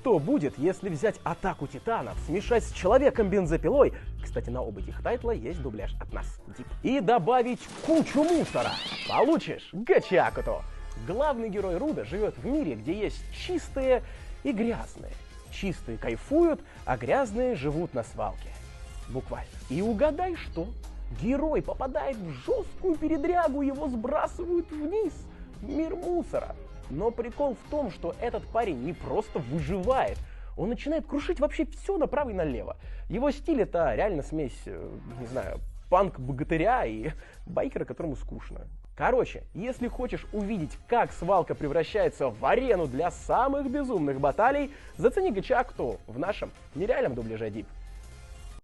что будет, если взять Атаку Титанов, смешать с Человеком-бензопилой, кстати, на оба этих тайтла есть дубляж от нас, Дип, и добавить кучу мусора? Получишь Гачакуту. Главный герой Руда живет в мире, где есть чистые и грязные. Чистые кайфуют, а грязные живут на свалке. Буквально. И угадай что? Герой попадает в жесткую передрягу, его сбрасывают вниз, в мир мусора. Но прикол в том, что этот парень не просто выживает, он начинает крушить вообще все направо и налево. Его стиль — это реально смесь, не знаю, панк-богатыря и байкера, которому скучно. Короче, если хочешь увидеть, как свалка превращается в арену для самых безумных баталий, зацени Гачакту в нашем нереальном дубляже Дип.